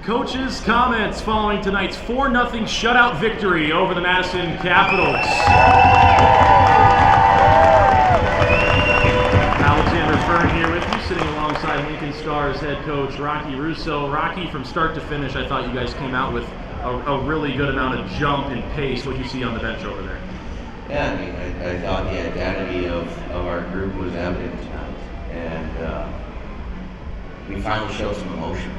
Coaches' comments following tonight's 4-0 shutout victory over the Madison Capitals. Alexander Fern here with you, sitting alongside Lincoln Stars head coach Rocky Russo. Rocky, from start to finish, I thought you guys came out with a really good amount of jump and pace. What do you see on the bench over there? Yeah, I mean, I thought the identity of our group was evident tonight, and we finally showed some emotion.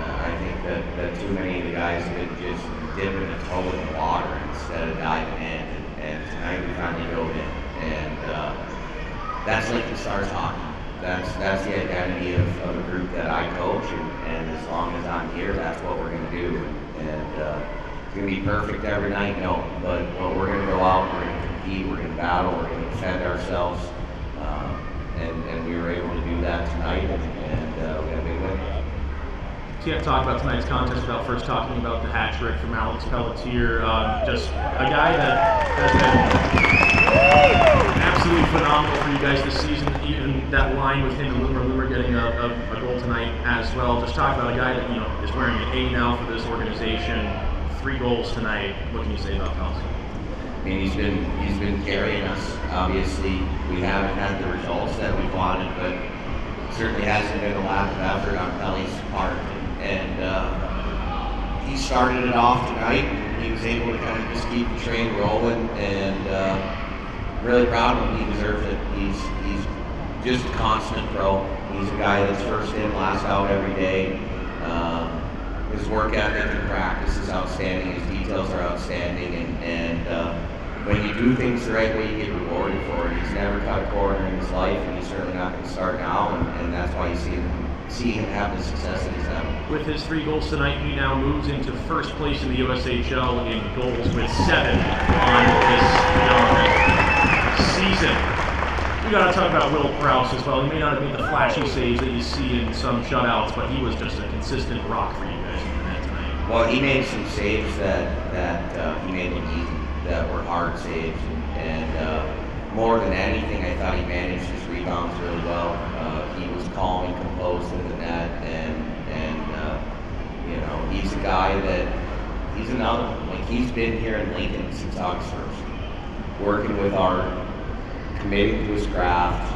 I think that too many of the guys have been just dipping a toe in the water instead of diving in, and tonight we finally dove in, and that's Lincoln Stars hockey. That's the identity of a group that I coach, and as long as I'm here, that's what we're going to do. And it's going to be perfect every night, no, but we're going to go out, we're going to compete, we're going to battle, we're going to defend ourselves, and we were able to do that tonight, and we had a big win. Can't talk about tonight's contest without first talking about the hat trick from Alex Pelletier. Just a guy that has been absolutely phenomenal for you guys this season. Even that line with him and Loomer getting a goal tonight as well. Just talk about a guy that is wearing an A now for this organization. 3 goals tonight. What can you say about Pelletier? I mean, he's been carrying us. Obviously, we haven't had the results that we wanted, but certainly hasn't been a lack of effort on Pelly's part. And he started it off tonight, and he was able to kind of just keep the train rolling, and really proud of him. He deserves it. He's just a constant pro. He's a guy that's first in, last out every day. His work ethic and practice is outstanding. His details are outstanding, and when you do things the right way, you get rewarded for it. He's never cut a corner in his life, and he's certainly not going to start now, and that's why you see him have the success that he's having. With his 3 goals tonight, he now moves into first place in the USHL in goals with 7 on this season. We got to talk about Will Prowse as well. He may not have made the flashy saves that you see in some shutouts, but he was just a consistent rock for you guys in the net tonight. Well, he made some saves that he made look easy, that were hard saves, and more than anything, I thought he managed his rebounds really well. He was calm and composed in the net, and he's a guy that he's another one. Like, he's been here in Lincoln since August 1st, working with our committing to his craft,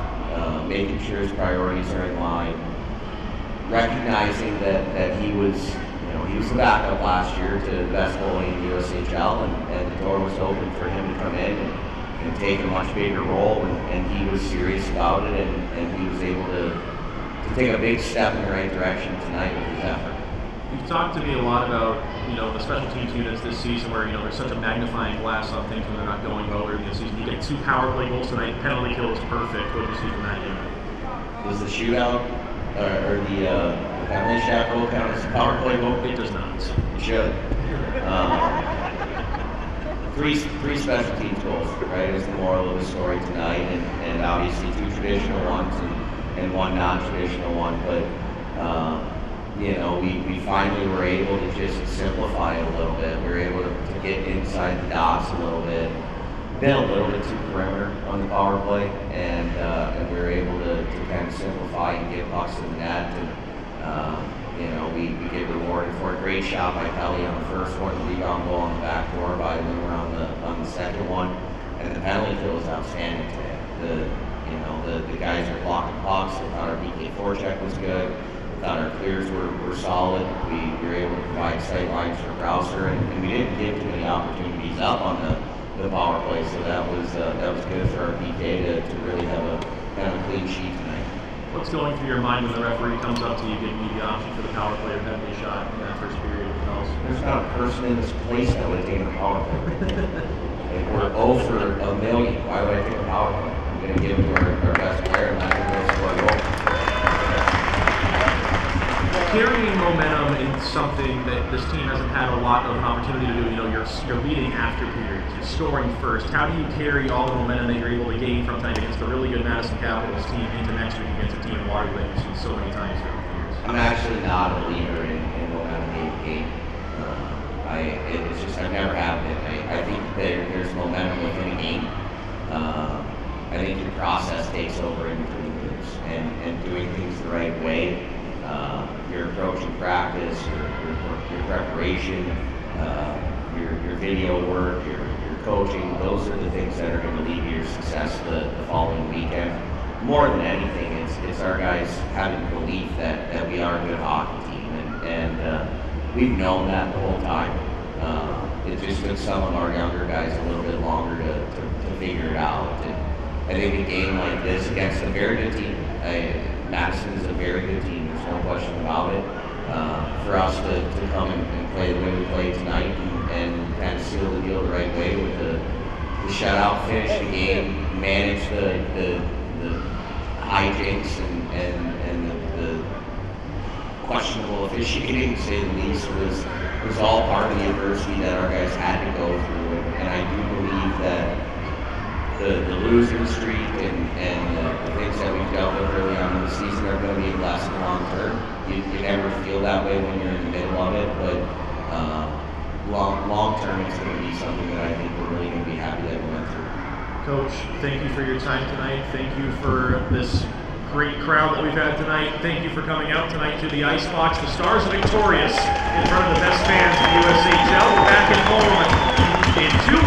making sure his priorities are in line, recognizing that he was the backup last year to the best goalie in the USHL, and the door was open for him to come in and take a much bigger role, and he was serious about it, and he was able to take a big step in the right direction tonight with his effort. You've talked to me a lot about the special teams units this season, where there's such a magnifying glass on things when they're not going well early in the season. You get 2 power play goals tonight. Penalty kill is perfect. What did you see from that unit? Was the shootout or the penalty shot goal count as a power play goal? It does not. It should. Three special teams goals, right, is the moral of the story tonight, and obviously 2 traditional ones and 1 non-traditional one, but we finally were able to just simplify it a little bit. We were able to get inside the dots a little bit, been a little bit too perimeter on the power play, and we were able to kind of simplify and get pucks in the net, and we get rewarded for a great shot by Pelly on the first one, the rebound goal on the back door by Loomer on the second one, and the penalty kill was outstanding today. The guys are blocking pucks. I thought our PK forecheck was good. I thought our clears were solid. We were able to provide sight lines for Grouser, and we didn't give too many opportunities up on the power play, so that was good for our PK to really have a kind of a clean sheet tonight. What's going through your mind when the referee comes up to you giving you the option for the power play or penalty shot in that first period of calls? There's not a person in this place that would have taken a power play. Like, we're 0 for a million. Why would I take a power play? I'm going to give it to our best player, and I'm going to score a goal. Carrying momentum in something that this team hasn't had a lot of an opportunity to do. You're leading after periods, you're scoring first. How do you carry all the momentum that you're able to gain from tonight against a really good Madison Capitals team into next week against a team in Waterloo that you've seen so many times over the years? I'm actually not a believer in momentum game. It's just I've never had it. I think there's momentum within a game. I think your process takes over in between games, and doing things the right way. Your approach in practice, your preparation, your video work, your coaching. Those are the things that are going to lead to your success the following weekend. More than anything, it's our guys having belief that we are a good hockey team, and we've known that the whole time. It just took some of our younger guys a little bit longer to figure it out. And I think a game like this against a very good team, Madison is a very good team, there's no question about it. For us to come and play the way we played tonight and kind of seal the deal the right way with the shutout, finish the game, manage the hijinks and the questionable officiating, to say the least, was all part of the adversity that our guys had to go through. And I do believe that the losing streak and the things that we've dealt with early on in the season are going to be a lesson long term. You never feel that way when you're in the middle of it, but long term it's going to be something that I think we're really going to be happy that we went through. Coach, thank you for your time tonight. Thank you for this great crowd that we've had tonight. Thank you for coming out tonight to the Icebox. The Stars are victorious in front of the best fans in the USHL. We're back at home in 2